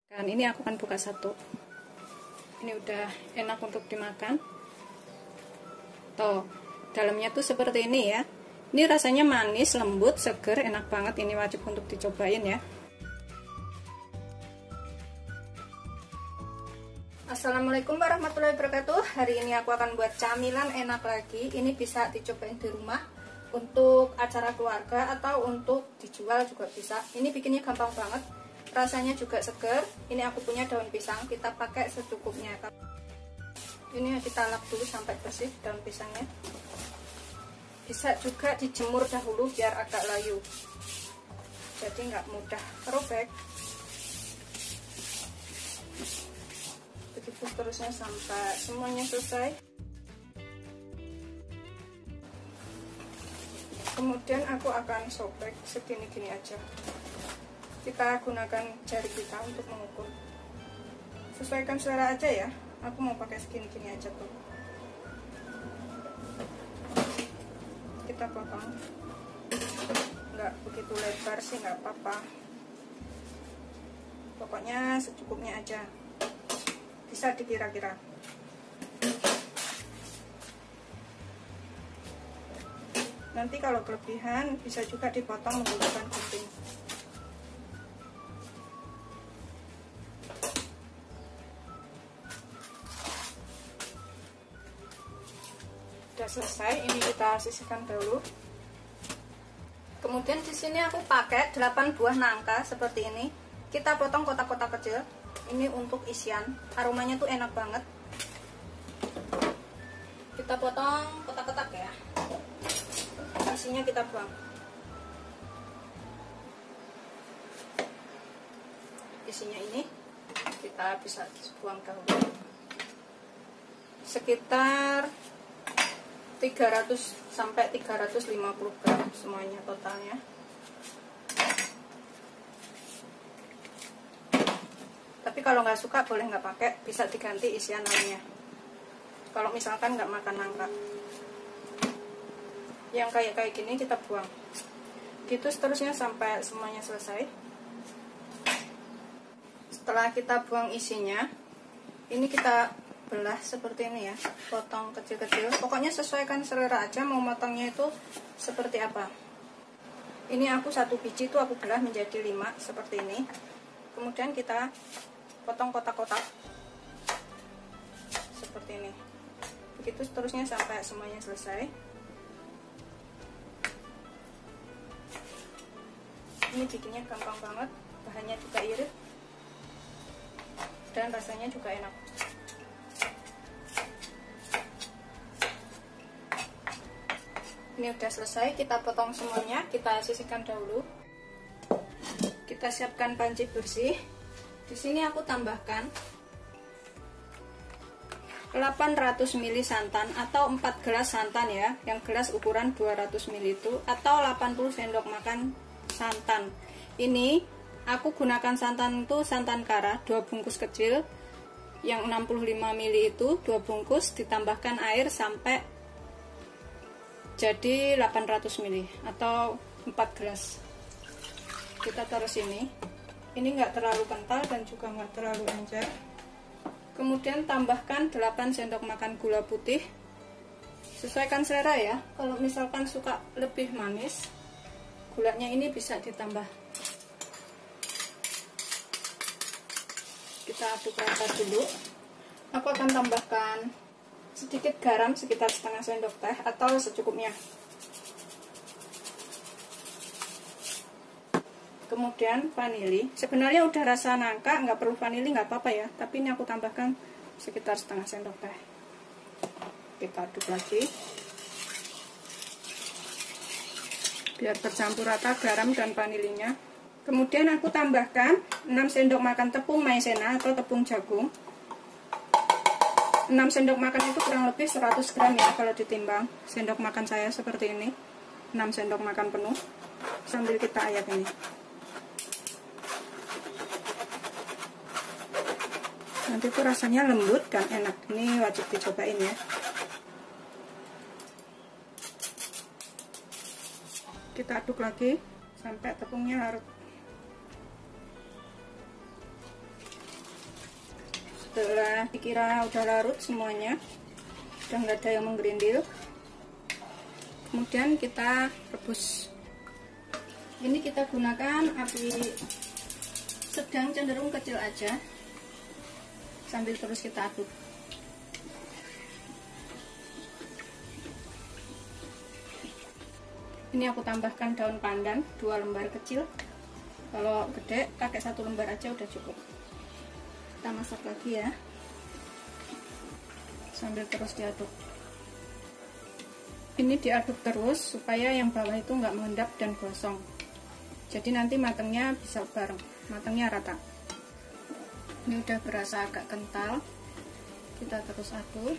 Dan ini aku akan buka satu. Ini udah enak untuk dimakan. Tuh, dalamnya tuh seperti ini ya. Ini rasanya manis, lembut, seger, enak banget. Ini wajib untuk dicobain ya. Assalamualaikum warahmatullahi wabarakatuh. Hari ini aku akan buat camilan enak lagi. Ini bisa dicobain di rumah untuk acara keluarga atau untuk dijual juga bisa. Ini bikinnya gampang banget. Rasanya juga seger. Ini aku punya daun pisang, kita pakai secukupnya. Ini kita lap dulu sampai bersih daun pisangnya. Bisa juga dijemur dahulu biar agak layu, jadi nggak mudah robek. Begitu terusnya sampai semuanya selesai. Kemudian aku akan sobek segini-gini aja. Kita gunakan jari kita untuk mengukur. Sesuaikan selera aja ya. Aku mau pakai segini-gini aja tuh. Kita potong. Nggak begitu lebar sih, nggak apa-apa. Pokoknya secukupnya aja. Bisa dikira-kira. Nanti kalau kelebihan bisa juga dipotong menggunakan gunting. Sudah selesai, ini kita sisihkan dahulu. Kemudian di sini aku pakai 8 buah nangka seperti ini. Kita potong kotak-kotak kecil. Ini untuk isian. Aromanya tuh enak banget. Kita potong kotak-kotak ya. Isinya kita buang. Isinya ini kita bisa buang dahulu. Sekitar 300 sampai 350 gram semuanya totalnya. Tapi kalau nggak suka boleh nggak pakai, bisa diganti isian lainnya. Kalau misalkan nggak makan nangka, yang kayak gini kita buang. Gitu seterusnya sampai semuanya selesai. Setelah kita buang isinya, ini kita belah seperti ini ya, potong kecil-kecil. Pokoknya sesuaikan selera aja mau motongnya itu seperti apa. Ini aku satu biji itu aku belah menjadi 5 seperti ini. Kemudian kita potong kotak-kotak seperti ini. Begitu seterusnya sampai semuanya selesai. Ini bikinnya gampang banget, bahannya juga irit dan rasanya juga enak. Ini udah selesai, kita potong semuanya, kita sisihkan dahulu. Kita siapkan panci bersih. Di sini aku tambahkan 800 ml santan atau 4 gelas santan ya. Yang gelas ukuran 200 ml itu atau 80 sendok makan santan. Ini aku gunakan santan itu santan kara 2 bungkus kecil. Yang 65 ml itu 2 bungkus ditambahkan air sampai jadi 800 ml atau 4 gelas. Kita taruh sini. Ini enggak terlalu kental dan juga enggak terlalu encer. Kemudian tambahkan 8 sendok makan gula putih. Sesuaikan selera ya. Kalau misalkan suka lebih manis, gulanya ini bisa ditambah. Kita aduk rata dulu. Aku akan tambahkan sedikit garam sekitar setengah sendok teh atau secukupnya. Kemudian vanili. Sebenarnya udah rasa nangka, nggak perlu vanili, nggak apa-apa ya. Tapi ini aku tambahkan sekitar setengah sendok teh. Kita aduk lagi. Biar bercampur rata garam dan vanilinya. Kemudian aku tambahkan 6 sendok makan tepung maizena atau tepung jagung. 6 sendok makan itu kurang lebih 100 gram ya kalau ditimbang. Sendok makan saya seperti ini, 6 sendok makan penuh. Sambil kita ayak ini. Nanti tuh rasanya lembut dan enak. Ini wajib dicobain ya. Kita aduk lagi sampai tepungnya larut. Setelah dikira udah larut semuanya, udah nggak ada yang menggerindil, kemudian kita rebus. Ini kita gunakan api sedang cenderung kecil aja, sambil terus kita aduk. Ini aku tambahkan daun pandan 2 lembar kecil. Kalau gede pakai 1 lembar aja udah cukup. Kita masak lagi ya, sambil terus diaduk. Ini diaduk terus supaya yang bawah itu nggak mengendap dan gosong. Jadi nanti matangnya bisa bareng, matangnya rata. Ini udah berasa agak kental, kita terus aduk.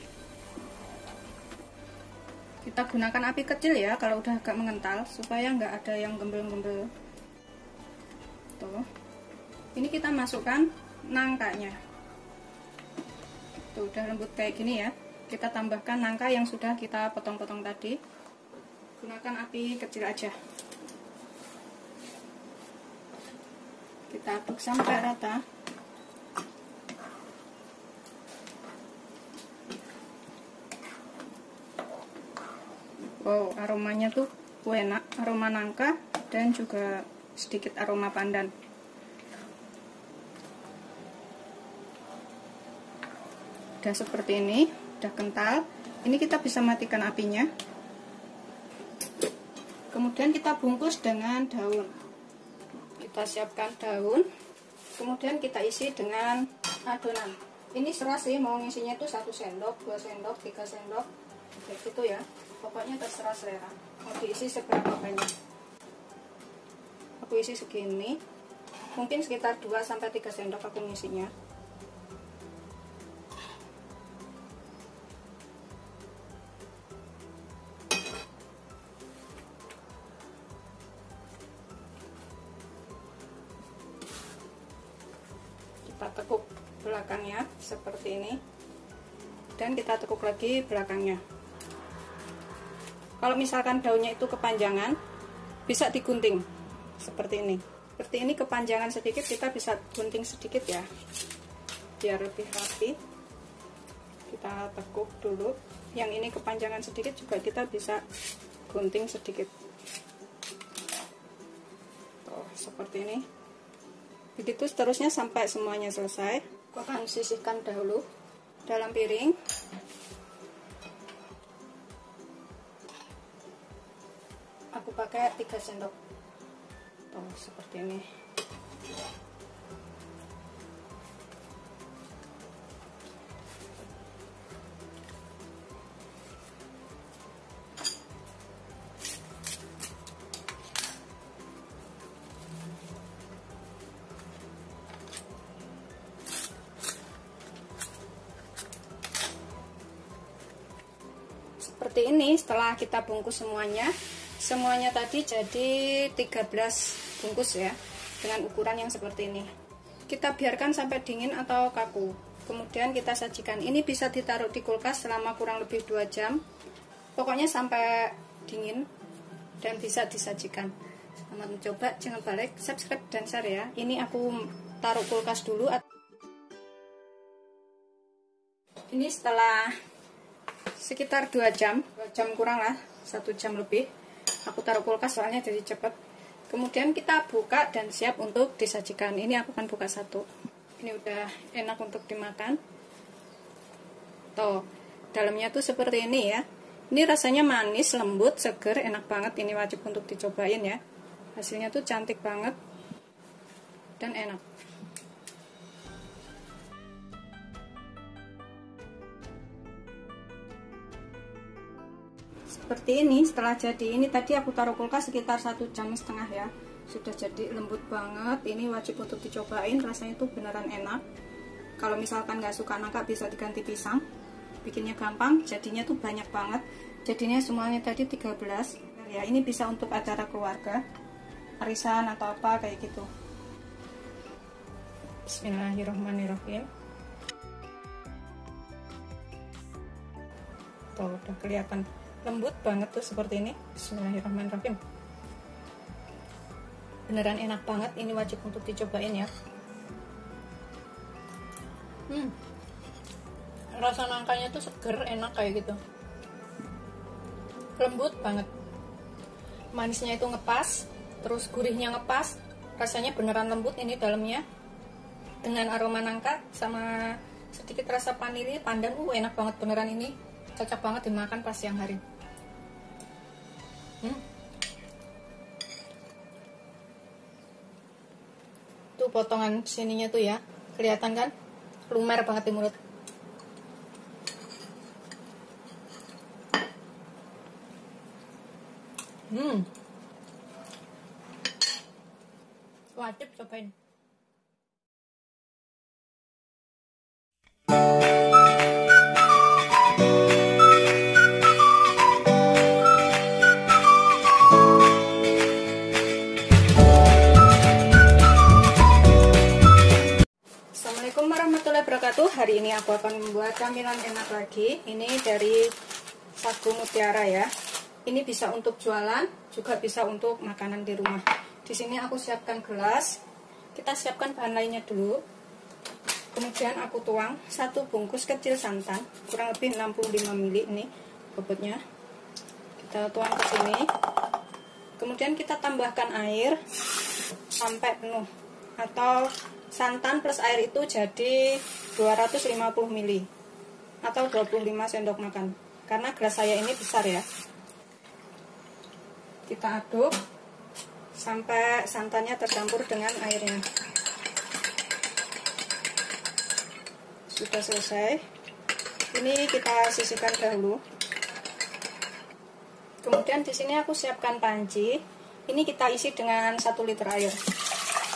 Kita gunakan api kecil ya kalau udah agak mengental, supaya nggak ada yang gembel-gembel. Tuh, ini kita masukkan nangkanya. Tuh udah lembut kayak gini ya. Kita tambahkan nangka yang sudah kita potong-potong tadi. Gunakan api kecil aja. Kita aduk sampai rata. Wow, aromanya tuh enak, aroma nangka dan juga sedikit aroma pandan. Udah seperti ini, udah kental. Ini kita bisa matikan apinya. Kemudian kita bungkus dengan daun. Kita siapkan daun, kemudian kita isi dengan adonan. Ini serah sih, mau ngisinya tuh 1 sendok, 2 sendok, 3 sendok, kayak gitu ya. Pokoknya terserah selera. Mau diisi seberapa banyak. Aku isi segini. Mungkin sekitar 2-3 sendok aku ngisinya. Kita tekuk belakangnya seperti ini. Dan kita tekuk lagi belakangnya. Kalau misalkan daunnya itu kepanjangan, bisa digunting seperti ini. Seperti ini kepanjangan sedikit, kita bisa gunting sedikit ya, biar lebih rapi. Kita tekuk dulu. Yang ini kepanjangan sedikit juga kita bisa gunting sedikit. Tuh, seperti ini. Begitu seterusnya sampai semuanya selesai. Aku akan sisihkan dahulu dalam piring. Aku pakai 3 sendok. Tuh, seperti ini. Seperti ini setelah kita bungkus semuanya tadi jadi 13 bungkus ya, dengan ukuran yang seperti ini. Kita biarkan sampai dingin atau kaku, kemudian kita sajikan. Ini bisa ditaruh di kulkas selama kurang lebih 2 jam, pokoknya sampai dingin dan bisa disajikan. Selamat mencoba, jangan lupa like, subscribe, dan share ya. Ini aku taruh kulkas dulu. Ini setelah sekitar 2 jam kurang lah, 1 jam lebih. Aku taruh kulkas soalnya jadi cepet. Kemudian kita buka dan siap untuk disajikan. Ini aku akan buka 1. Ini udah enak untuk dimakan. Tuh, dalamnya tuh seperti ini ya. Ini rasanya manis, lembut, seger, enak banget. Ini wajib untuk dicobain ya. Hasilnya tuh cantik banget dan enak. Seperti ini setelah jadi. Ini tadi aku taruh kulkas sekitar 1,5 jam ya. Sudah jadi lembut banget. Ini wajib untuk dicobain, rasanya tuh beneran enak. Kalau misalkan nggak suka nangka bisa diganti pisang. Bikinnya gampang, jadinya tuh banyak banget. Jadinya semuanya tadi 13 ya. Ini bisa untuk acara keluarga, arisan atau apa kayak gitu. Bismillahirrahmanirrahim. Tuh udah kelihatan lembut banget tuh seperti ini. Bismillahirrahmanirrahim. Beneran enak banget, ini wajib untuk dicobain ya. Rasa nangkanya tuh seger, enak kayak gitu, lembut banget, manisnya itu ngepas, terus gurihnya ngepas, rasanya beneran lembut ini dalamnya, dengan aroma nangka sama sedikit rasa vanili pandan. Enak banget beneran, ini cocok banget dimakan pas siang hari. Tuh potongan sininya tuh ya, kelihatan kan, lumer banget di mulut. Wajib cobain. Assalamualaikum warahmatullahi wabarakatuh. Hari ini aku akan membuat camilan enak lagi. Ini dari sagu mutiara ya. Ini bisa untuk jualan, juga bisa untuk makanan di rumah. Di sini aku siapkan gelas. Kita siapkan bahan lainnya dulu. Kemudian aku tuang 1 bungkus kecil santan, kurang lebih 65 ml ini bobotnya. Kita tuang ke sini. Kemudian kita tambahkan air sampai penuh, atau santan plus air itu jadi 250 ml atau 25 sendok makan. Karena gelas saya ini besar ya. Kita aduk sampai santannya tercampur dengan airnya. Sudah selesai. Ini kita sisihkan dahulu. Kemudian di sini aku siapkan panci. Ini kita isi dengan 1 liter air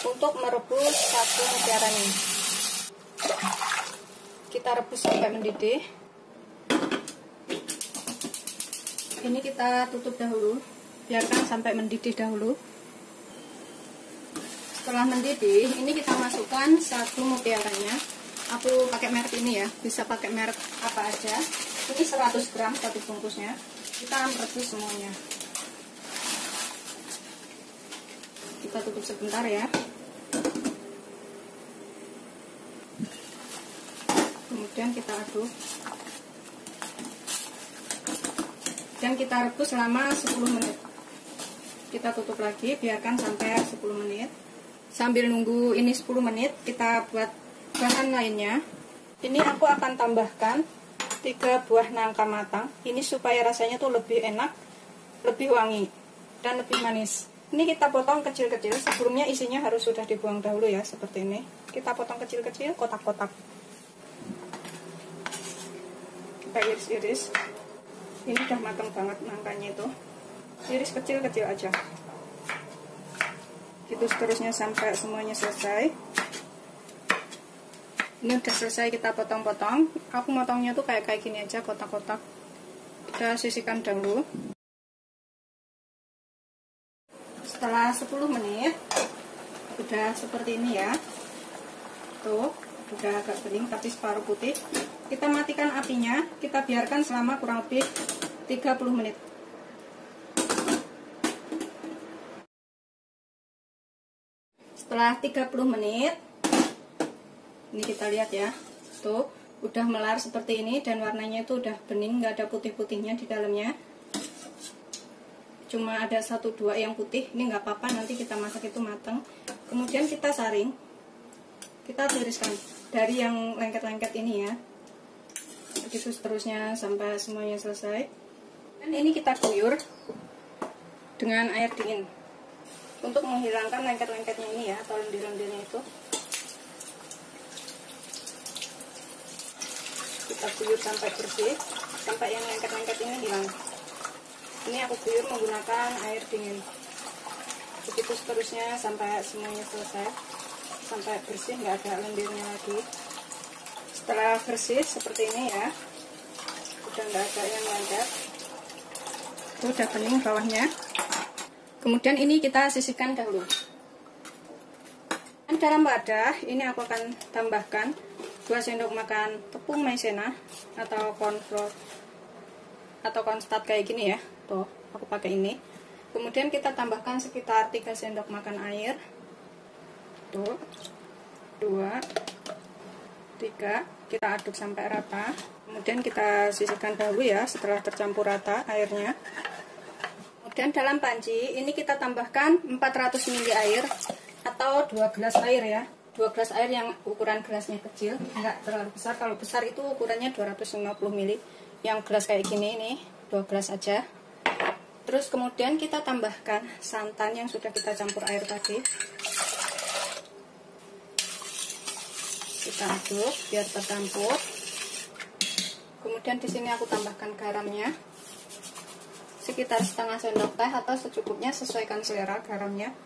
untuk merebus sagu mutiara ini. Kita rebus sampai mendidih. Ini kita tutup dahulu, biarkan sampai mendidih dahulu. Setelah mendidih, ini kita masukkan sagu mutiaranya. Aku pakai merek ini ya, bisa pakai merek apa aja. Ini 100 gram 1 bungkusnya. Kita merebus semuanya. Kita tutup sebentar ya. Kemudian kita aduk. Dan kita rebus selama 10 menit. Kita tutup lagi, biarkan sampai 10 menit. Sambil nunggu ini 10 menit, kita buat bahan lainnya. Ini aku akan tambahkan 3 buah nangka matang. Ini supaya rasanya tuh lebih enak, lebih wangi, dan lebih manis. Ini kita potong kecil-kecil. Sebelumnya isinya harus sudah dibuang dahulu ya, seperti ini. Kita potong kecil-kecil, kotak-kotak. Kita iris-iris. Ini udah matang banget nangkanya itu. Iris kecil-kecil aja. Gitu seterusnya sampai semuanya selesai. Ini udah selesai, kita potong-potong. Aku motongnya tuh kayak gini aja, kotak-kotak. Kita sisihkan dahulu. Setelah 10 menit udah seperti ini ya. Tuh, udah agak bening tapi separuh putih. Kita matikan apinya, kita biarkan selama kurang lebih 30 menit. Setelah 30 menit, ini kita lihat ya, tuh udah melar seperti ini dan warnanya itu udah bening, nggak ada putih-putihnya di dalamnya. Cuma ada 1-2 yang putih, ini nggak apa-apa, nanti kita masak itu matang. Kemudian kita saring, kita tiriskan dari yang lengket-lengket ini ya. Begitu seterusnya sampai semuanya selesai. Dan ini kita guyur dengan air dingin untuk menghilangkan lengket-lengketnya ini ya, atau lendir-lendirnya itu. Kita guyur sampai bersih, sampai yang lengket-lengket ini hilang. Ini aku guyur menggunakan air dingin. Begitu seterusnya sampai semuanya selesai, sampai bersih, nggak ada lendirnya lagi. Setelah bersih seperti ini ya, udah nggak ada yang lengket, itu udah bening bawahnya. Kemudian ini kita sisihkan dahulu. Dan dalam wadah ini aku akan tambahkan 2 sendok makan tepung maizena atau cornflour atau cornstarch kayak gini ya. Tuh, aku pakai ini. Kemudian kita tambahkan sekitar 3 sendok makan air. Tuh, 2, 3, kita aduk sampai rata. Kemudian kita sisihkan dahulu ya setelah tercampur rata airnya. Kemudian dalam panci ini kita tambahkan 400 ml air atau 2 gelas air ya. 2 gelas air yang ukuran gelasnya kecil, enggak terlalu besar. Kalau besar itu ukurannya 250 ml. Yang gelas kayak gini ini 2 gelas aja. Terus kemudian kita tambahkan santan yang sudah kita campur air tadi. Kita aduk biar tercampur. Kemudian di sini aku tambahkan garamnya sekitar setengah sendok teh atau secukupnya, sesuaikan selera garamnya.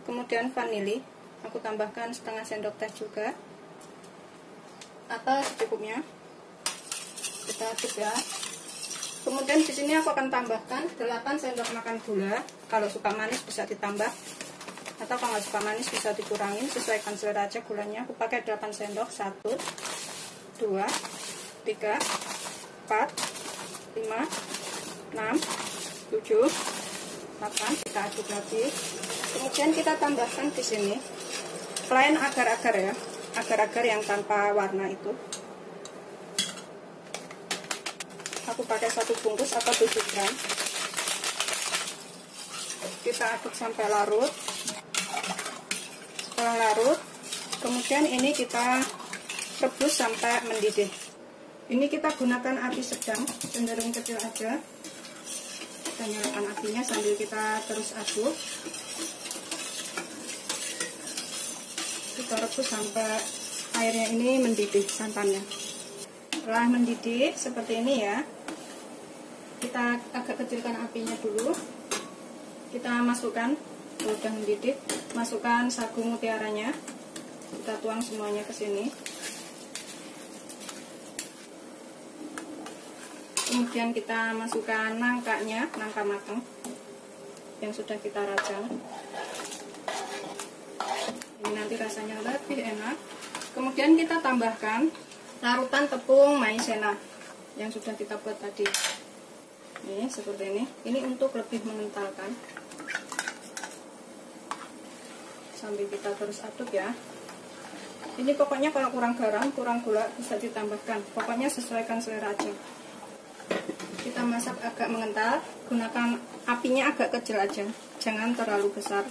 Kemudian vanili aku tambahkan setengah sendok teh juga atau secukupnya. Kita aduk ya. Kemudian di sini aku akan tambahkan 8 sendok makan gula. Kalau suka manis bisa ditambah, atau kalau nggak suka manis bisa dikurangin, sesuaikan selera aja gulanya. Aku pakai 8 sendok. 1, 2, 3, 4, 5, 6, 7, 8. Kita aduk lagi. Kemudian kita tambahkan di sini plain agar-agar ya, agar-agar yang tanpa warna itu. Aku pakai 1 bungkus atau 7 gram. Kita aduk sampai larut. Setelah larut, kemudian ini kita rebus sampai mendidih. Ini kita gunakan api sedang, cenderung kecil aja. Kita nyalakan apinya sambil kita terus aduk. Kita rebus sampai airnya ini mendidih, santannya. Setelah mendidih seperti ini ya, kita agak kecilkan apinya dulu. Kita masukkan, udah mendidih, masukkan sagu mutiaranya. Kita tuang semuanya ke sini. Kemudian kita masukkan nangkanya, nangka matang yang sudah kita rajang. Ini nanti rasanya lebih enak. Kemudian kita tambahkan larutan tepung maizena yang sudah kita buat tadi. Ini seperti ini. Ini untuk lebih mengentalkan. Sambil kita terus aduk ya. Ini pokoknya kalau kurang garam, kurang gula bisa ditambahkan. Pokoknya sesuaikan selera aja. Kita masak agak mengental, gunakan apinya agak kecil aja, jangan terlalu besar.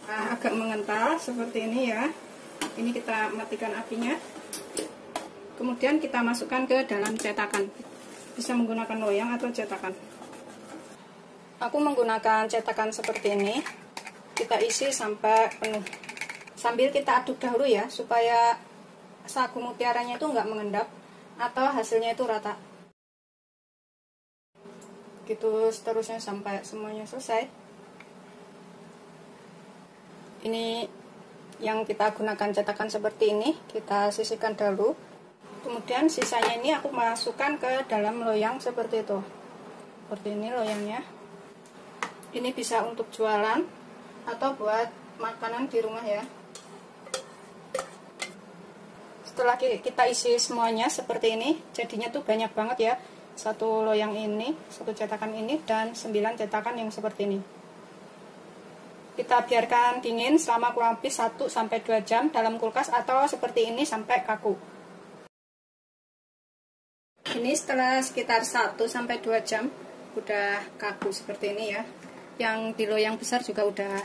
Agak mengental seperti ini ya. Ini kita matikan apinya. Kemudian kita masukkan ke dalam cetakan. Bisa menggunakan loyang atau cetakan. Aku menggunakan cetakan seperti ini. Kita isi sampai penuh. Sambil kita aduk dahulu ya, supaya sagu mutiaranya itu nggak mengendap atau hasilnya itu rata. Gitu seterusnya sampai semuanya selesai. Ini yang kita gunakan cetakan seperti ini, kita sisihkan dahulu. Kemudian sisanya ini aku masukkan ke dalam loyang seperti itu. Seperti ini loyangnya. Ini bisa untuk jualan atau buat makanan di rumah ya. Setelah kita isi semuanya seperti ini, jadinya tuh banyak banget ya. 1 loyang ini, 1 cetakan ini, dan 9 cetakan yang seperti ini. Kita biarkan dingin selama kurang lebih 1-2 jam dalam kulkas atau seperti ini sampai kaku. Ini setelah sekitar 1-2 jam udah kaku seperti ini ya. Yang di loyang besar juga udah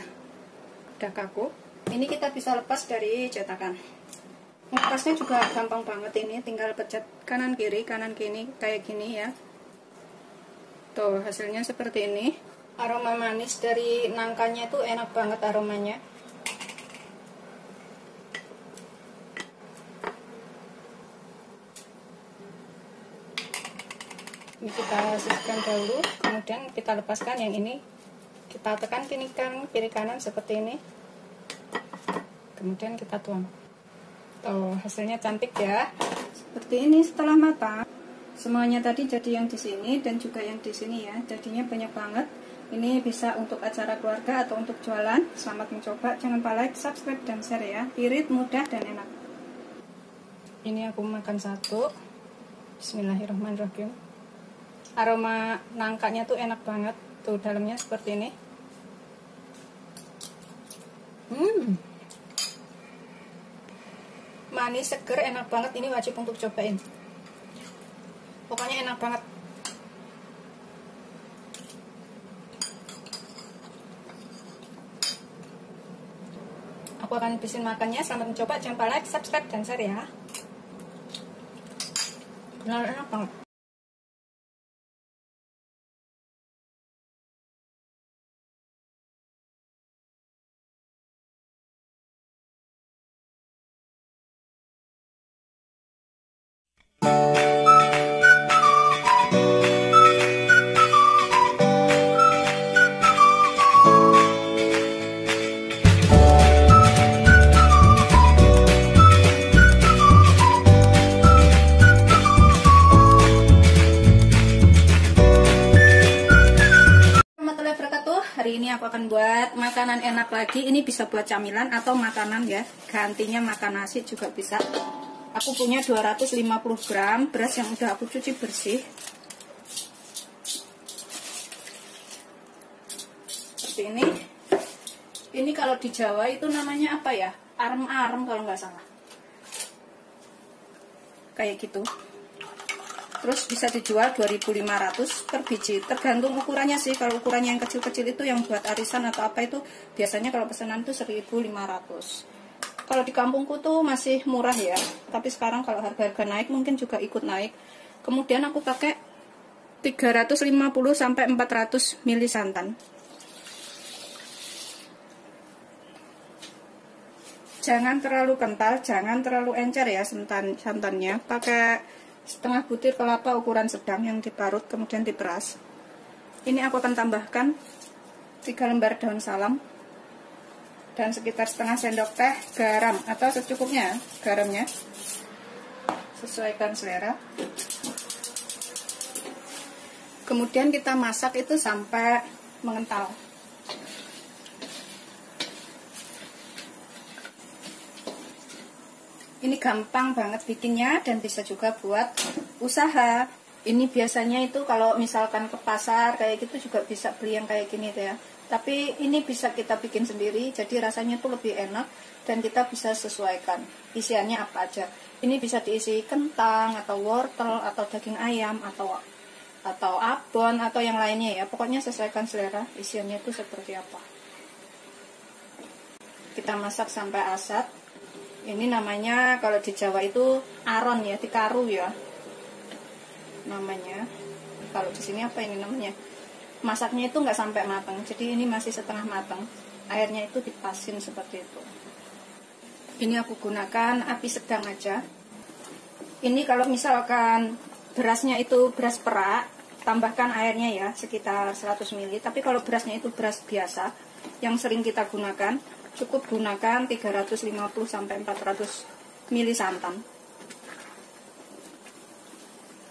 kaku. Ini kita bisa lepas dari cetakan. Ngepasnya juga gampang banget ini, tinggal pencet kanan kiri kayak gini ya. Tuh hasilnya seperti ini. Aroma manis dari nangkanya itu enak banget aromanya. Ini kita sisihkan dahulu, kemudian kita lepaskan yang ini. Kita tekan kiri kanan seperti ini. Kemudian kita tuang. Tuh, hasilnya cantik ya. Seperti ini setelah matang. Semuanya tadi jadi yang di sini dan juga yang di sini ya. Jadinya banyak banget. Ini bisa untuk acara keluarga atau untuk jualan. Selamat mencoba. Jangan lupa like, subscribe, dan share ya. Irit, mudah, dan enak. Ini aku makan 1. Bismillahirrahmanirrahim. Aroma nangkanya tuh enak banget. Tuh dalamnya seperti ini. manis, seger, enak banget. Ini wajib untuk cobain. Pokoknya enak banget. Aku akan habisin makannya. Selamat mencoba. Jangan lupa like, subscribe, dan share ya. Benar enak banget. Hari ini aku akan buat makanan enak lagi. Ini bisa buat camilan atau makanan ya. Gantinya makan nasi juga bisa. Aku punya 250 gram beras yang udah aku cuci bersih. Seperti ini. Ini kalau di Jawa itu namanya apa ya? Arem-arem kalau nggak salah. Kayak gitu. Terus bisa dijual 2.500 per biji, tergantung ukurannya sih. Kalau ukurannya yang kecil-kecil itu yang buat arisan atau apa itu biasanya kalau pesanan itu 1.500. Kalau di kampungku tuh masih murah ya, tapi sekarang kalau harga-harga naik mungkin juga ikut naik. Kemudian aku pakai 350 sampai 400 ml santan. Jangan terlalu kental, jangan terlalu encer ya santannya. Pakai setengah butir kelapa ukuran sedang yang diparut kemudian diperas. Ini aku akan tambahkan 3 lembar daun salam dan sekitar setengah sendok teh garam atau secukupnya garamnya, sesuaikan selera. Kemudian kita masak itu sampai mengental. Ini gampang banget bikinnya dan bisa juga buat usaha. Ini biasanya itu kalau misalkan ke pasar kayak gitu juga bisa beli yang kayak gini tuh ya. Tapi ini bisa kita bikin sendiri, jadi rasanya tuh lebih enak dan kita bisa sesuaikan isiannya apa aja. Ini bisa diisi kentang atau wortel atau daging ayam atau abon atau yang lainnya ya. Pokoknya sesuaikan selera isiannya tuh seperti apa. Kita masak sampai asat. Ini namanya kalau di Jawa itu aron ya, tikaru ya namanya. Kalau di sini apa ini namanya? Masaknya itu nggak sampai matang, jadi ini masih setengah matang. Airnya itu dipasin seperti itu. Ini aku gunakan api sedang aja. Ini kalau misalkan berasnya itu beras perak, tambahkan airnya ya sekitar 100 ml. Tapi kalau berasnya itu beras biasa yang sering kita gunakan, cukup gunakan 350 sampai 400 ml santan.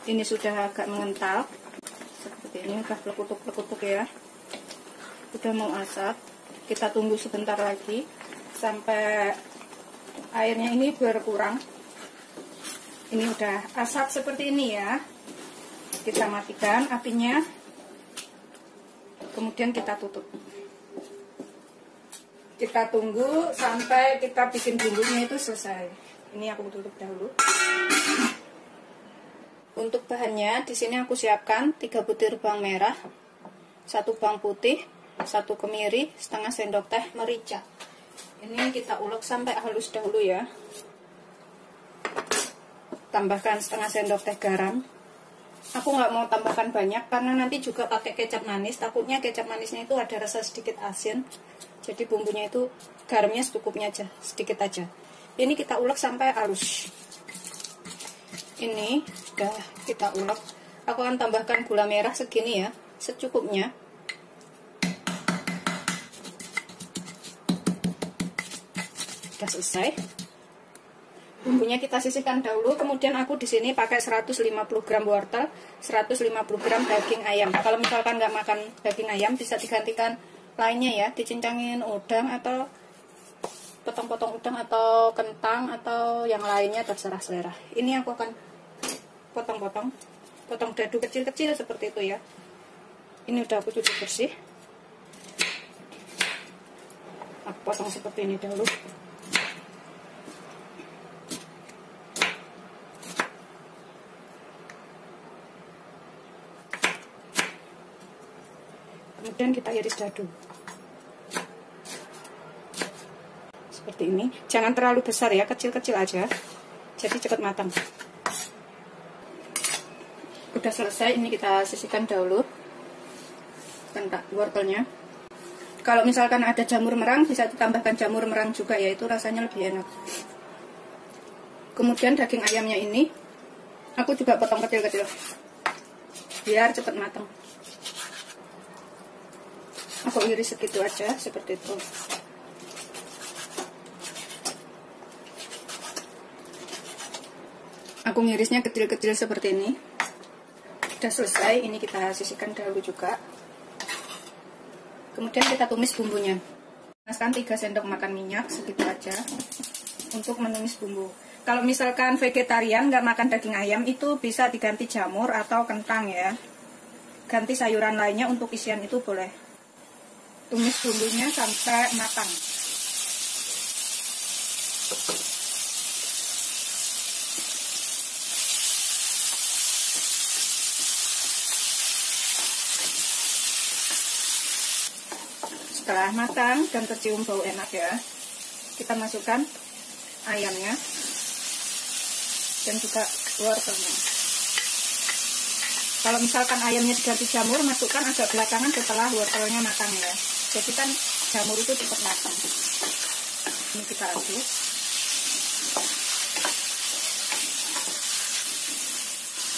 Ini sudah agak mengental. Seperti ini udah lekutuk-lekutuk ya. Udah mau asap. Kita tunggu sebentar lagi sampai airnya ini berkurang. Ini udah asap seperti ini ya. Kita matikan apinya. Kemudian kita tutup. Kita tunggu sampai kita bikin bumbunya itu selesai. Ini aku tutup dahulu. Untuk bahannya di sini aku siapkan 3 butir bawang merah, 1 bawang putih, 1 kemiri, setengah sendok teh merica. Ini kita ulek sampai halus dahulu ya. Tambahkan setengah sendok teh garam. Aku nggak mau tambahkan banyak karena nanti juga pakai kecap manis. Takutnya kecap manisnya itu ada rasa sedikit asin. Jadi bumbunya itu garamnya secukupnya aja, sedikit aja. Ini kita ulek sampai halus. Ini sudah kita ulek. Aku akan tambahkan gula merah segini ya, secukupnya. Sudah selesai. Bumbunya kita sisihkan dahulu. Kemudian aku di sini pakai 150 gram wortel, 150 gram daging ayam. Kalau misalkan nggak makan daging ayam, bisa digantikan lainnya ya, dicincangin udang atau potong-potong udang atau kentang atau yang lainnya, terserah selera. Ini aku akan potong dadu kecil-kecil seperti itu ya. Ini udah aku cuci bersih. Aku potong seperti ini dahulu. Kemudian kita iris dadu seperti ini. Jangan terlalu besar ya, kecil-kecil aja, jadi cepat matang. Udah selesai, ini kita sisihkan dahulu wortelnya. Kalau misalkan ada jamur merang, bisa ditambahkan jamur merang juga ya, itu rasanya lebih enak. Kemudian daging ayamnya ini aku juga potong kecil-kecil biar cepat matang. Aku iris segitu aja, seperti itu. Aku ngirisnya kecil-kecil seperti ini. Udah selesai, ini kita sisihkan dahulu juga. Kemudian kita tumis bumbunya. Panaskan 3 sendok makan minyak, segitu aja untuk menumis bumbu. Kalau misalkan vegetarian nggak makan daging ayam, itu bisa diganti jamur atau kentang ya. Ganti sayuran lainnya untuk isian itu boleh. Tumis bumbunya sampai matang. Setelah matang dan tercium bau enak ya, kita masukkan ayamnya dan juga wortelnya. Kalau misalkan ayamnya diganti jamur, masukkan agak belakangan setelah wortelnya matang ya. Jadi kan jamur itu cepat matang. Ini kita aduk.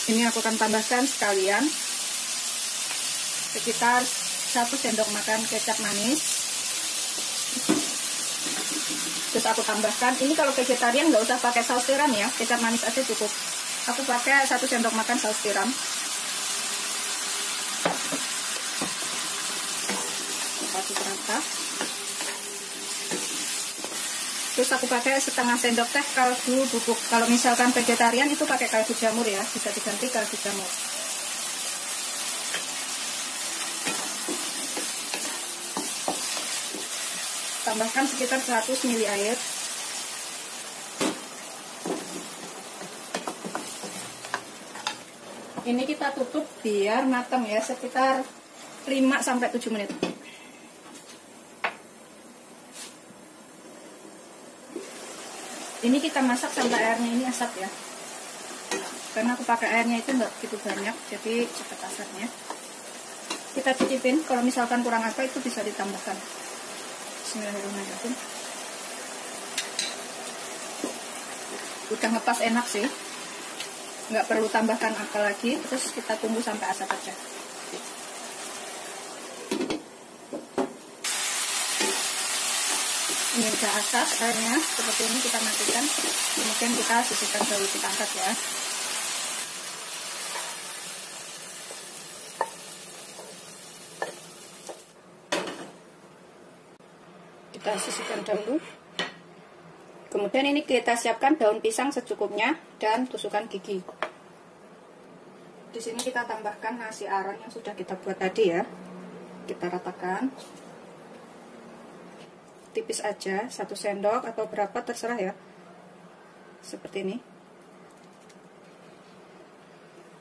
Ini aku akan tambahkan sekalian sekitar 1 sendok makan kecap manis. Terus aku tambahkan, ini kalau vegetarian nggak usah pakai saus tiram ya, kecap manis aja cukup. Aku pakai 1 sendok makan saus tiram. Aduk rata. Terus aku pakai setengah sendok teh kaldu bubuk. Kalau misalkan vegetarian itu pakai kaldu jamur ya, bisa diganti kaldu jamur. Tambahkan sekitar 100 ml air. Ini kita tutup biar matang ya, sekitar 5-7 menit. Ini kita masak sampai airnya ini asap ya. Karena aku pakai airnya itu enggak begitu banyak, jadi cepat asapnya. Kita cicipin, kalau misalkan kurang apa itu bisa ditambahkan. Bismillahirrahmanirrahim. Udah ngepas enak sih, nggak perlu tambahkan apa lagi. Terus kita tunggu sampai asap aja. Ini udah asap airnya, seperti ini kita matikan. Kemudian kita sisihkan dahulu, kita angkat ya. Kita sisihkan dahulu. Kemudian ini kita siapkan daun pisang secukupnya dan tusukan gigi. Di sini kita tambahkan nasi aron yang sudah kita buat tadi ya. Kita ratakan. Tipis aja, 1 sendok atau berapa terserah ya. Seperti ini.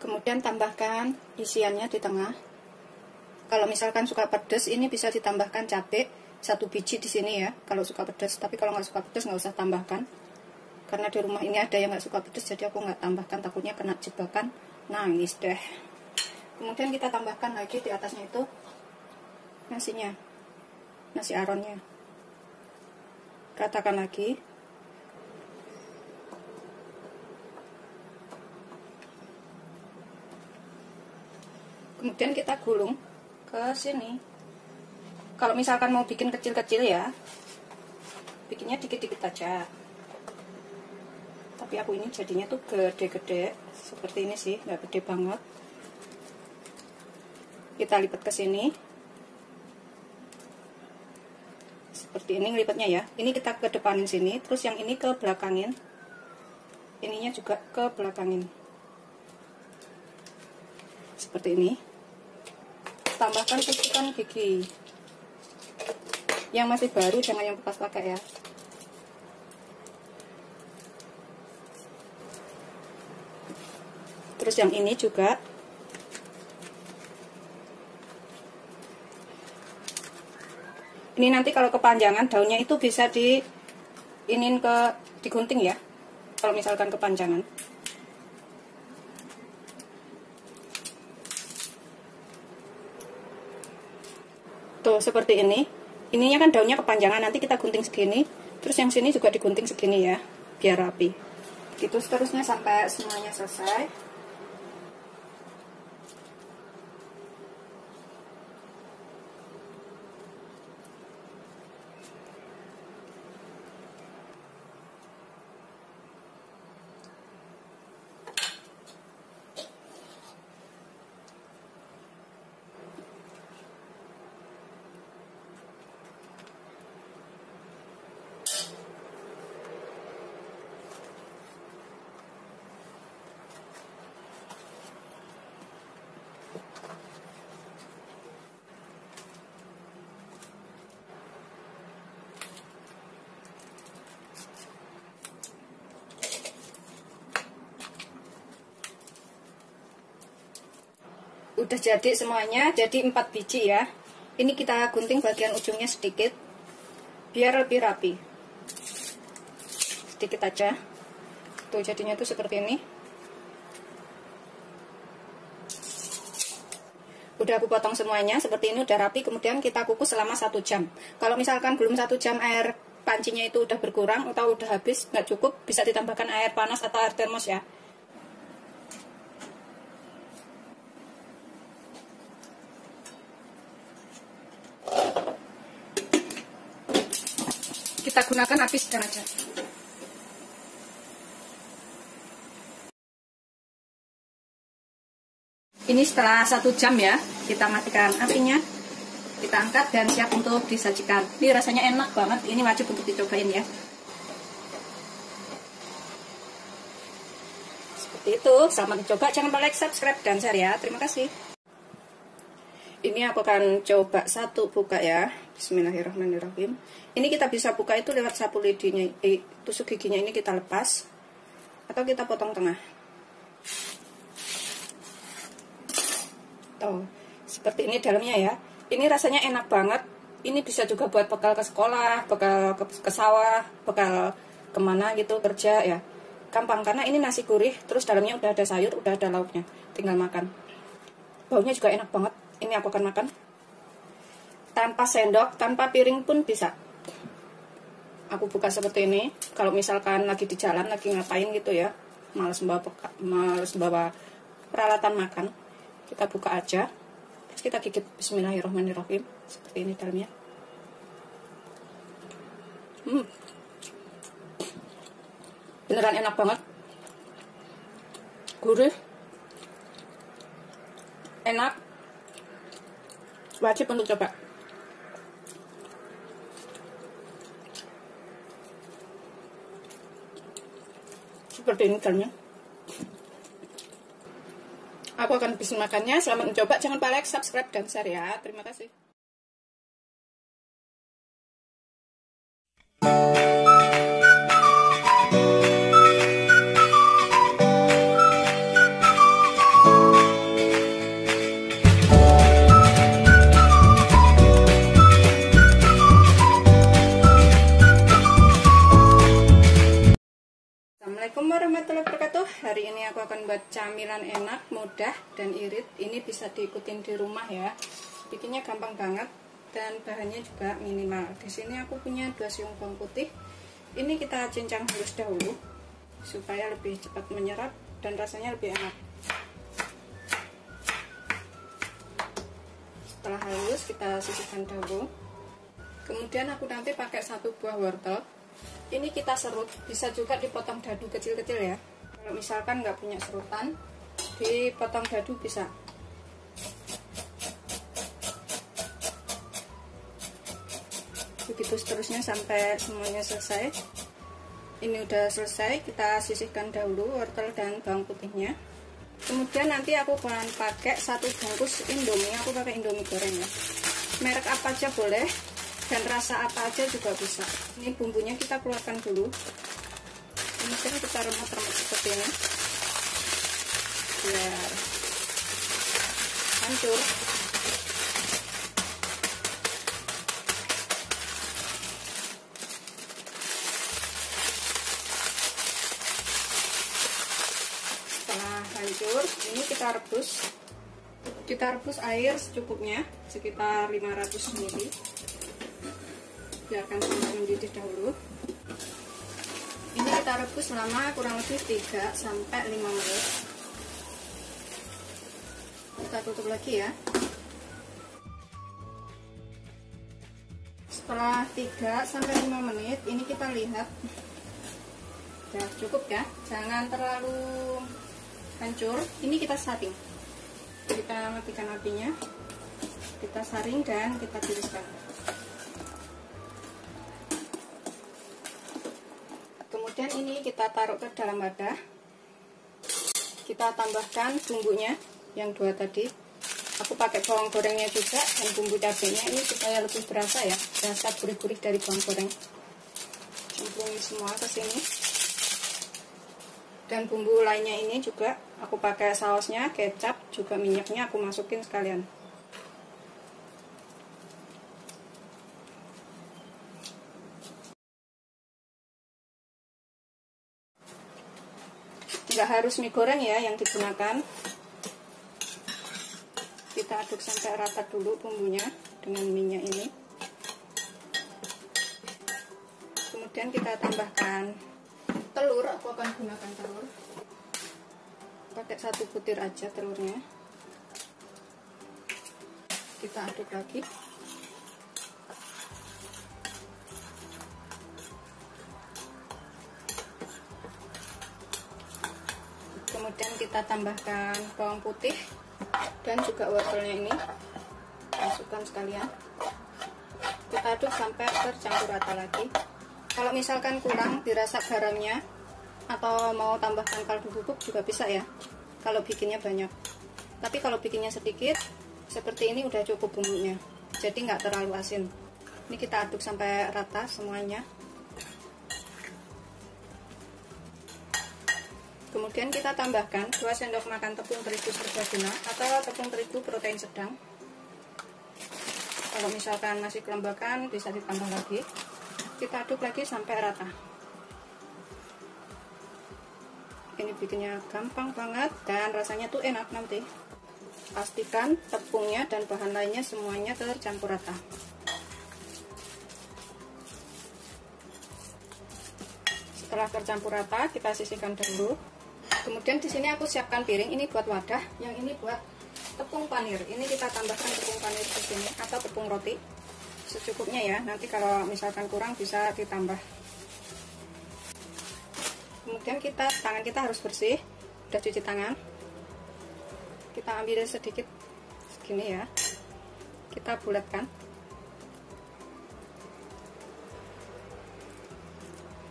Kemudian tambahkan isiannya di tengah. Kalau misalkan suka pedas, ini bisa ditambahkan cabai 1 biji di sini ya, kalau suka pedas. Tapi kalau nggak suka pedas nggak usah tambahkan, karena di rumah ini ada yang nggak suka pedas, jadi aku nggak tambahkan, takutnya kena jebakan nangis deh. Kemudian kita tambahkan lagi di atasnya itu nasinya, nasi aronnya. Ratakan lagi. Kemudian kita gulung ke sini. Kalau misalkan mau bikin kecil-kecil ya, bikinnya dikit-dikit aja. Tapi aku ini jadinya tuh gede-gede, seperti ini sih, nggak gede banget. Kita lipat ke sini, seperti ini ngelipatnya ya. Ini kita ke depanin sini, terus yang ini ke belakangin, ininya juga ke belakangin, seperti ini. Tambahkan tusukan gigi. Yang masih baru, jangan yang bekas pakai ya. Terus yang ini juga Ini nanti kalau kepanjangan daunnya itu bisa digunting ya. Kalau misalkan kepanjangan. Tuh seperti ini. Ininya kan daunnya kepanjangan, nanti kita gunting segini. Terus yang sini juga digunting segini ya, biar rapi. Gitu seterusnya sampai semuanya selesai. Udah jadi semuanya, jadi 4 biji ya. Ini kita gunting bagian ujungnya sedikit biar lebih rapi. Sedikit aja. Tuh jadinya tuh seperti ini. Udah aku potong semuanya seperti ini, udah rapi. Kemudian kita kukus selama 1 jam. Kalau misalkan belum 1 jam air pancinya itu udah berkurang atau udah habis, nggak cukup, bisa ditambahkan air panas atau air termos ya. Kita gunakan api sedang aja. Ini setelah 1 jam ya, kita matikan apinya, kita angkat dan siap untuk disajikan. Ini rasanya enak banget, ini wajib untuk dicobain ya. Seperti itu, selamat dicoba, jangan lupa like, subscribe, dan share ya. Terima kasih. Ini aku akan coba satu buka ya. Bismillahirrahmanirrahim. Ini kita bisa buka itu lewat sapu lidinya, tusuk giginya ini kita lepas atau kita potong tengah. Tuh, seperti ini dalamnya ya. Ini rasanya enak banget. Ini bisa juga buat bekal ke sekolah, bekal ke sawah, bekal kemana gitu kerja ya. Gampang karena ini nasi gurih, terus dalamnya udah ada sayur, udah ada lauknya, tinggal makan. Baunya juga enak banget. Ini aku akan makan tanpa sendok, tanpa piring pun bisa. Aku buka seperti ini. Kalau misalkan lagi di jalan, lagi ngapain gitu ya, males bawa peralatan makan, kita buka aja, terus kita gigit. Bismillahirrahmanirrahim. Seperti ini dalamnya. Beneran enak banget, gurih, enak. Wajib untuk coba. Seperti ini dalamnya. Aku akan bisa makannya. Selamat mencoba. Jangan lupa like, subscribe, dan share ya. Terima kasih. Assalamualaikum warahmatullahi wabarakatuh. Hari ini aku akan buat camilan enak, mudah, dan irit. Ini bisa diikutin di rumah ya. Bikinnya gampang banget dan bahannya juga minimal. Di sini aku punya 2 siung bawang putih. Ini kita cincang halus dahulu supaya lebih cepat menyerap dan rasanya lebih enak. Setelah halus kita sisihkan dahulu. Kemudian aku nanti pakai 1 buah wortel. Ini kita serut, bisa juga dipotong dadu kecil-kecil ya. Kalau misalkan nggak punya serutan, dipotong dadu bisa. Begitu seterusnya sampai semuanya selesai. Ini udah selesai, kita sisihkan dahulu wortel dan bawang putihnya. Kemudian nanti aku akan pakai 1 bungkus Indomie. Aku pakai Indomie goreng ya. Merek apa aja boleh. Dan rasa apa aja juga bisa. Ini bumbunya kita keluarkan dulu. Kemudian kita remet-remet seperti ini biar hancur. hancur, ini kita rebus air secukupnya sekitar 500 ml. Biarkan sampai mendidih dahulu. Ini kita rebus selama kurang lebih 3-5 menit. Kita tutup lagi ya. Setelah 3-5 menit ini kita lihat udah cukup ya, jangan terlalu hancur. Ini kita saring, kita matikan apinya, kita saring dan kita tiriskan. Kemudian ini kita taruh ke dalam wadah, kita tambahkan bumbunya yang 2 tadi. Aku pakai bawang gorengnya juga dan bumbu cabenya ini supaya lebih berasa ya, rasa gurih-gurih dari bawang goreng. Cemplungin semua ke sini. Dan bumbu lainnya ini juga aku pakai sausnya, kecap, juga minyaknya aku masukin sekalian. Nggak harus mie goreng ya yang digunakan. Kita aduk sampai rata dulu bumbunya dengan minyak ini. Kemudian kita tambahkan telur. Aku akan gunakan telur, pakai 1 butir aja telurnya. Kita aduk lagi. Kemudian kita tambahkan bawang putih dan juga wortelnya ini, masukkan sekalian. Kita aduk sampai tercampur rata lagi. Kalau misalkan kurang dirasa garamnya atau mau tambahkan kaldu bubuk juga bisa ya, kalau bikinnya banyak. Tapi kalau bikinnya sedikit seperti ini udah cukup bumbunya, jadi nggak terlalu asin. Ini kita aduk sampai rata semuanya. Kemudian kita tambahkan 2 sendok makan tepung terigu serbaguna atau tepung terigu protein sedang. Kalau misalkan masih kelembakan bisa ditambah lagi. Kita aduk lagi sampai rata. Ini bikinnya gampang banget dan rasanya tuh enak nanti. Pastikan tepungnya dan bahan lainnya semuanya tercampur rata. Setelah tercampur rata, kita sisihkan dulu. Kemudian di sini aku siapkan piring, ini buat wadah, yang ini buat tepung panir. Ini kita tambahkan tepung panir di sini atau tepung roti secukupnya ya. Nanti kalau misalkan kurang bisa ditambah. Kemudian tangan kita harus bersih, udah cuci tangan. Kita ambil sedikit segini ya. Kita bulatkan.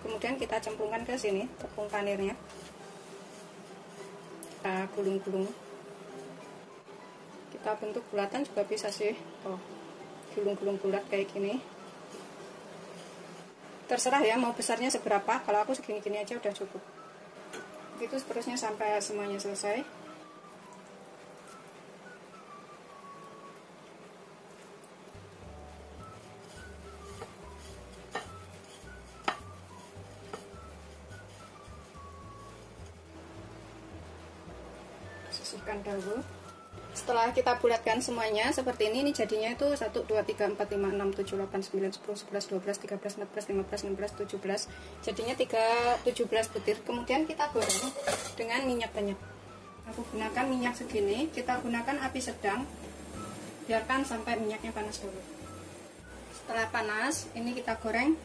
Kemudian kita cemplungkan ke sini tepung panirnya. Kita gulung-gulung, kita bentuk bulatan juga bisa sih. Gulung-gulung bulat kayak gini, terserah ya mau besarnya seberapa. Kalau aku segini-gini aja udah cukup. Begitu seterusnya sampai semuanya selesai. Sisihkan dahulu. Setelah kita bulatkan semuanya seperti ini jadinya itu 1, 2, 3, 4, 5, 6, 7, 8, 9, 10, 11, 12, 13, 14, 15, 16, 17. Jadinya 17 butir. Kemudian kita goreng dengan minyak banyak. Aku gunakan minyak segini. Kita gunakan api sedang. Biarkan sampai minyaknya panas dulu. Setelah panas, ini kita goreng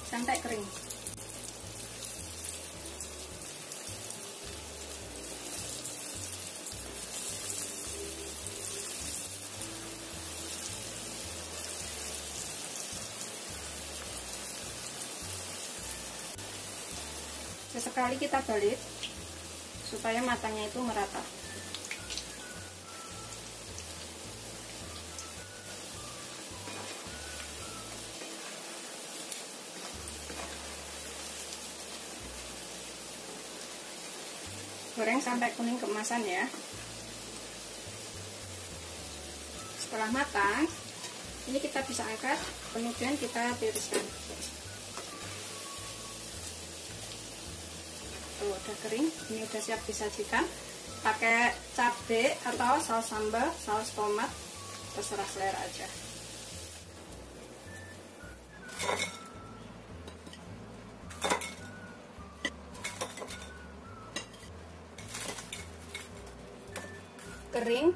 sampai kering. Sesekali kita balik supaya matangnya itu merata. Goreng sampai kuning keemasan ya. Setelah matang, ini kita bisa angkat, kemudian kita tiriskan. Tuh, udah kering, ini udah siap disajikan. pakai cabai atau saus sambal, saus tomat, terserah selera aja. Kering,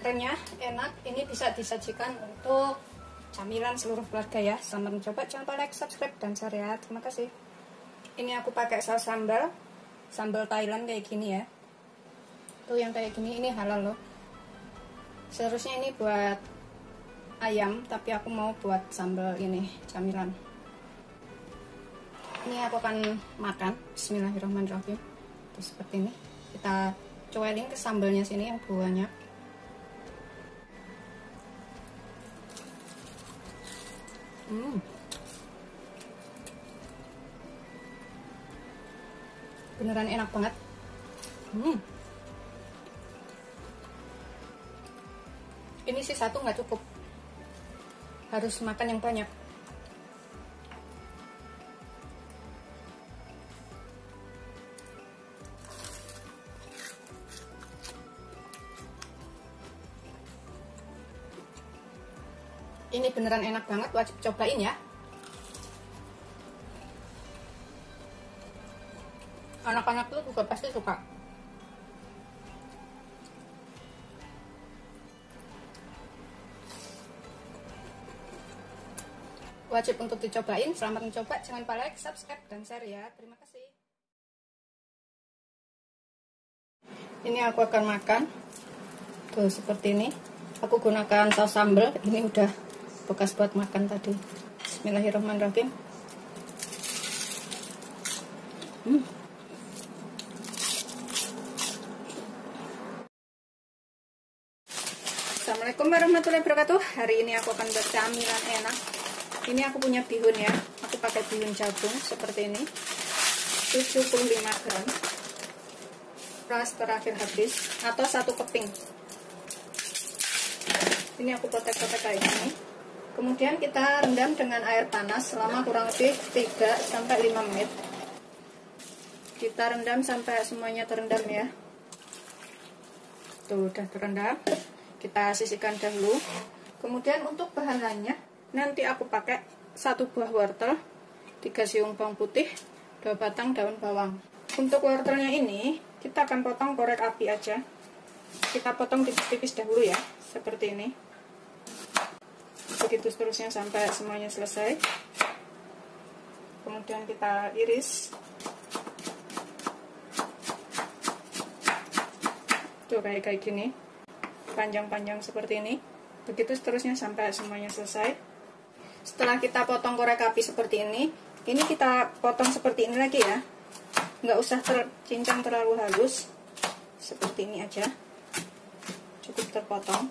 renyah, enak. Ini bisa disajikan untuk camilan seluruh keluarga ya. Selamat mencoba, jangan lupa like, subscribe, dan share ya. Terima kasih. Ini aku pakai saus sambal Thailand kayak gini ya. Tuh yang kayak gini, ini halal loh. Seharusnya ini buat ayam, tapi aku mau buat sambal ini, camilan. Ini aku akan makan. Bismillahirrahmanirrahim. Tuh seperti ini. Kita coelin ke sambalnya sini yang buahnya. Beneran enak banget. Ini sih satu nggak cukup, harus makan yang banyak. Ini beneran enak banget, wajib cobain ya. Anak-anak tuh juga pasti suka. Wajib untuk dicobain. Selamat mencoba, jangan lupa like, subscribe, dan share ya. Terima kasih. Ini aku akan makan. Tuh seperti ini. Aku gunakan saus sambal. Ini udah bekas buat makan tadi. Bismillahirrahmanirrahim. Assalamualaikum warahmatullahi wabarakatuh. Hari ini aku akan buat camilan enak. Ini aku punya bihun ya. Aku pakai bihun jagung seperti ini. 75 gram. Ras terakhir habis atau 1 keping. Ini aku potek-potek kayak gini. Kemudian kita rendam dengan air panas selama kurang lebih 3-5 menit. Kita rendam sampai semuanya terendam ya. Tuh udah terendam. Kita sisihkan dahulu. Kemudian untuk bahan lainnya, nanti aku pakai 1 buah wortel, 3 siung bawang putih, 2 batang daun bawang. Untuk wortelnya ini kita akan potong korek api aja. Kita potong tipis-tipis dahulu ya, seperti ini. Begitu seterusnya sampai semuanya selesai. Kemudian kita iris. Tuh kayak gini, panjang-panjang seperti ini. Begitu seterusnya sampai semuanya selesai. Setelah kita potong korek api seperti ini kita potong seperti ini lagi ya. Nggak usah cincang terlalu halus, seperti ini aja, cukup terpotong.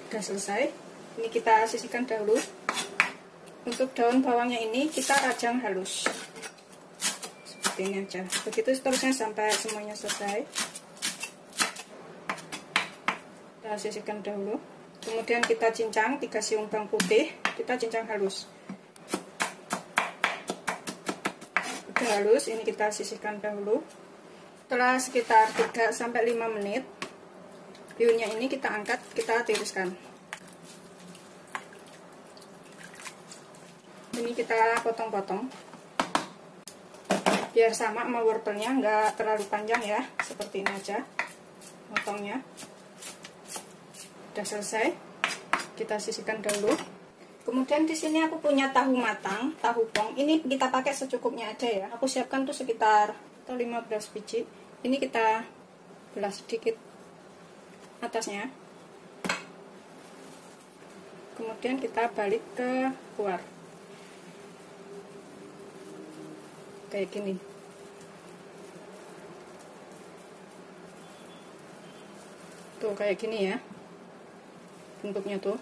Udah selesai. Ini kita sisihkan dahulu. Untuk daun bawangnya ini kita rajang halus, seperti ini aja. Begitu seterusnya sampai semuanya selesai. Kita sisihkan dahulu. Kemudian kita cincang 3 siung bawang putih, kita cincang halus. Udah halus, ini kita sisihkan dahulu. Setelah sekitar 3-5 menit, bihunnya ini kita angkat, kita tiriskan. Ini kita potong-potong biar sama wortelnya, nggak terlalu panjang ya, seperti ini aja potongnya. Udah selesai, kita sisihkan dahulu. Kemudian di sini aku punya tahu matang, tahu pong. Ini kita pakai secukupnya aja ya. Aku siapkan tuh sekitar 15 biji. Ini kita belah sedikit atasnya. Kemudian kita balik ke luar. Kayak gini. Tuh kayak gini ya. Bentuknya tuh,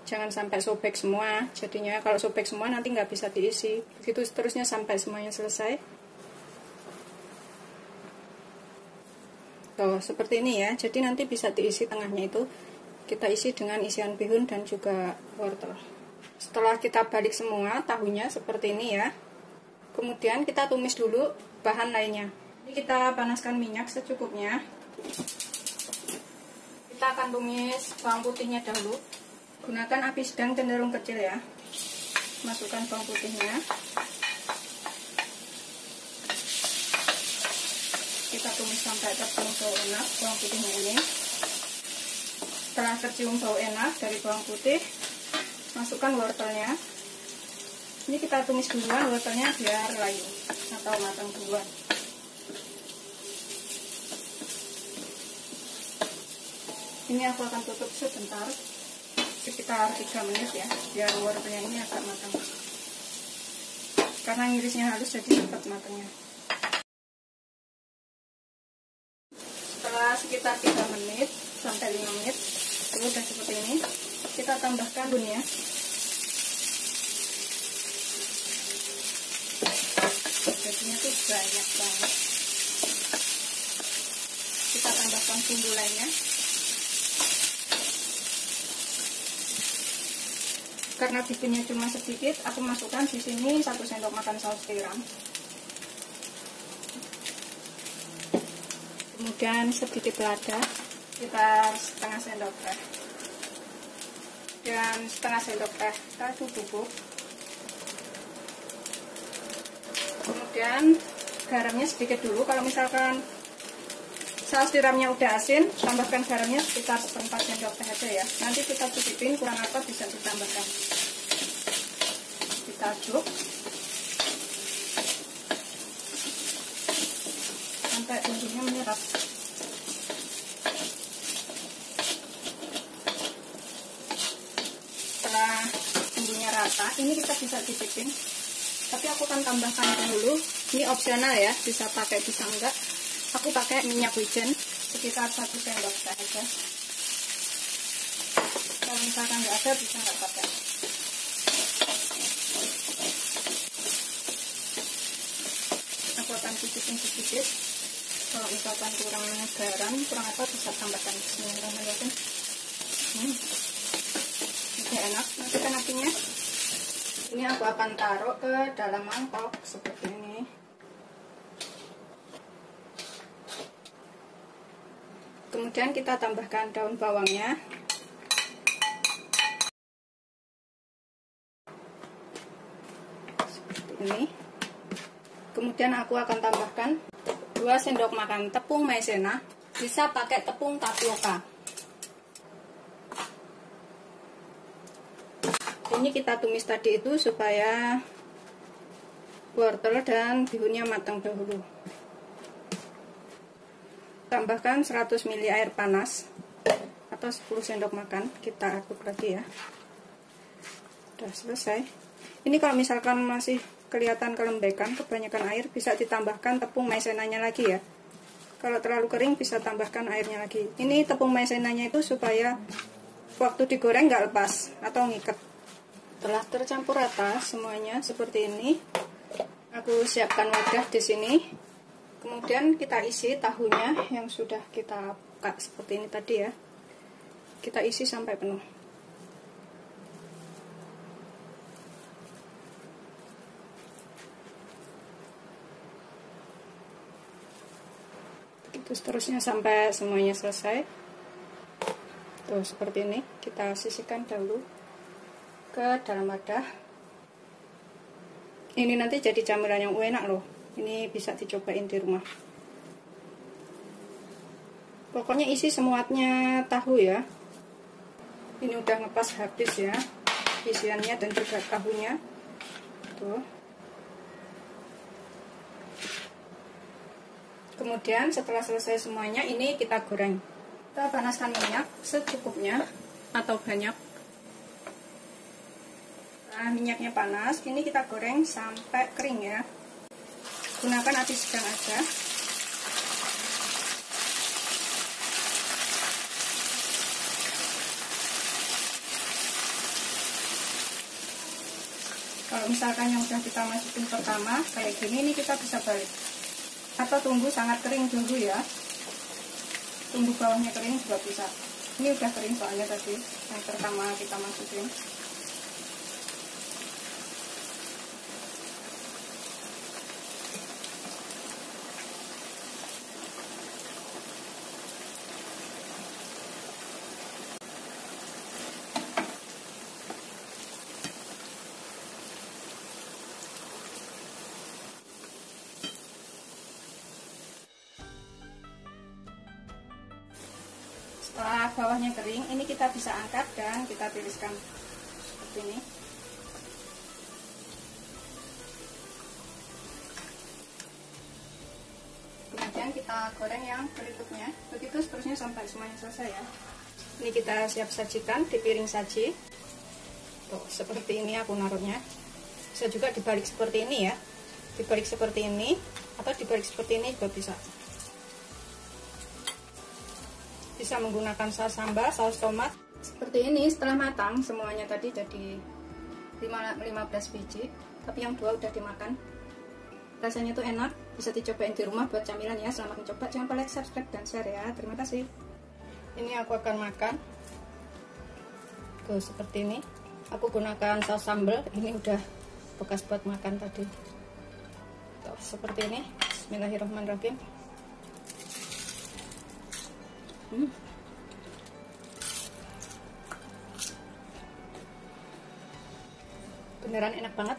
jangan sampai sobek semua. Jadinya kalau sobek semua nanti nggak bisa diisi. Begitu seterusnya sampai semuanya selesai. Tuh seperti ini ya. Jadi nanti bisa diisi tengahnya itu. Kita isi dengan isian bihun dan juga wortel. Setelah kita balik semua tahunya seperti ini ya. Kemudian kita tumis dulu bahan lainnya. Ini kita panaskan minyak secukupnya. Kita akan tumis bawang putihnya dahulu. Gunakan api sedang cenderung kecil ya. Masukkan bawang putihnya. Kita tumis sampai tercium bau enak bawang putihnya ini. Setelah tercium bau enak dari bawang putih, masukkan wortelnya. Ini kita tumis duluan wortelnya biar layu atau matang duluan. Ini aku akan tutup sebentar, sekitar 3 menit ya, biar wortelnya ini agak matang. Karena ngirisnya halus jadi cepat matangnya. Setelah sekitar 3 menit sampai 5 menit, udah seperti ini, kita tambahkan bumbunya. Jadinya tuh banyak banget. Kita tambahkan bumbu lainnya. Karena bikinnya cuma sedikit, aku masukkan di sini 1 sendok makan saus tiram. Kemudian sedikit lada, sekitar setengah sendok teh. Dan setengah sendok teh kaldu bubuk. Kemudian garamnya sedikit dulu. Kalau misalkan saus tiramnya udah asin, tambahkan garamnya sekitar 1/4 sendok teh aja ya. Nanti kita cicipin kurang apa bisa ditambahkan. Kita aduk sampai bumbunya menyerap. Setelah bumbunya rata, ini kita bisa cicipin. Tapi aku akan tambahkan dahulu. Ini opsional ya, bisa pakai bisa enggak. Aku pakai minyak wijen sekitar 1 sendok teh aja. Kalau misalkan nggak ada bisa nggak pakai. Aku akan cicipin sedikit. Kalau misalkan kurang garam, kurang apa bisa tambahkan. Bismillahirrahmanirrahim. Udah enak. Matikan apinya. Ini aku akan taruh ke dalam mangkok seperti ini. Kemudian kita tambahkan daun bawangnya. Seperti ini. Kemudian aku akan tambahkan 2 sendok makan tepung maizena. Bisa pakai tepung tapioka. Ini kita tumis tadi itu supaya wortel dan bihunnya matang dahulu. Tambahkan 100 ml air panas atau 10 sendok makan. Kita aduk lagi ya. Udah selesai. Ini kalau misalkan masih kelihatan kelembekan, kebanyakan air, bisa ditambahkan tepung maizenanya lagi ya. Kalau terlalu kering bisa tambahkan airnya lagi. Ini tepung maizenanya itu supaya waktu digoreng nggak lepas atau ngiket. Setelah tercampur rata semuanya seperti ini, aku siapkan wadah di sini. Kemudian kita isi tahunya yang sudah kita buka seperti ini tadi ya. Kita isi sampai penuh. Begitu seterusnya sampai semuanya selesai. Tuh seperti ini. Kita sisihkan dahulu ke dalam wadah. Ini nanti jadi camilan yang enak loh. Ini bisa dicobain di rumah. Pokoknya isi semuanya tahu ya. Ini udah ngepas habis ya isiannya dan juga tahunya. Tuh. Kemudian setelah selesai semuanya, ini kita goreng. Kita panaskan minyak secukupnya atau banyak. Nah, minyaknya panas, ini kita goreng sampai kering ya. Gunakan api sedang aja. Kalau misalkan yang sudah kita masukin pertama kayak gini, ini kita bisa balik atau tunggu sangat kering dulu ya. Tunggu bawahnya kering juga bisa. Ini udah kering soalnya tadi yang pertama kita masukin. Setelah bawahnya kering, ini kita bisa angkat dan kita tiriskan seperti ini. Kemudian kita goreng yang berikutnya. Begitu seterusnya sampai semuanya selesai ya. Ini kita siap sajikan di piring saji. Tuh, seperti ini aku naruhnya. Bisa juga dibalik seperti ini ya. Dibalik seperti ini atau dibalik seperti ini juga bisa. Bisa menggunakan saus sambal, saus tomat. Seperti ini setelah matang semuanya tadi jadi 15 biji, tapi yang 2 udah dimakan. Rasanya tuh enak, bisa dicobain di rumah buat camilan ya. Selamat mencoba, jangan lupa like, subscribe, dan share ya. Terima kasih. Ini aku akan makan. Tuh seperti ini. Aku gunakan saus sambal, ini udah bekas buat makan tadi. Tuh seperti ini. Bismillahirrahmanirrahim. Beneran enak banget.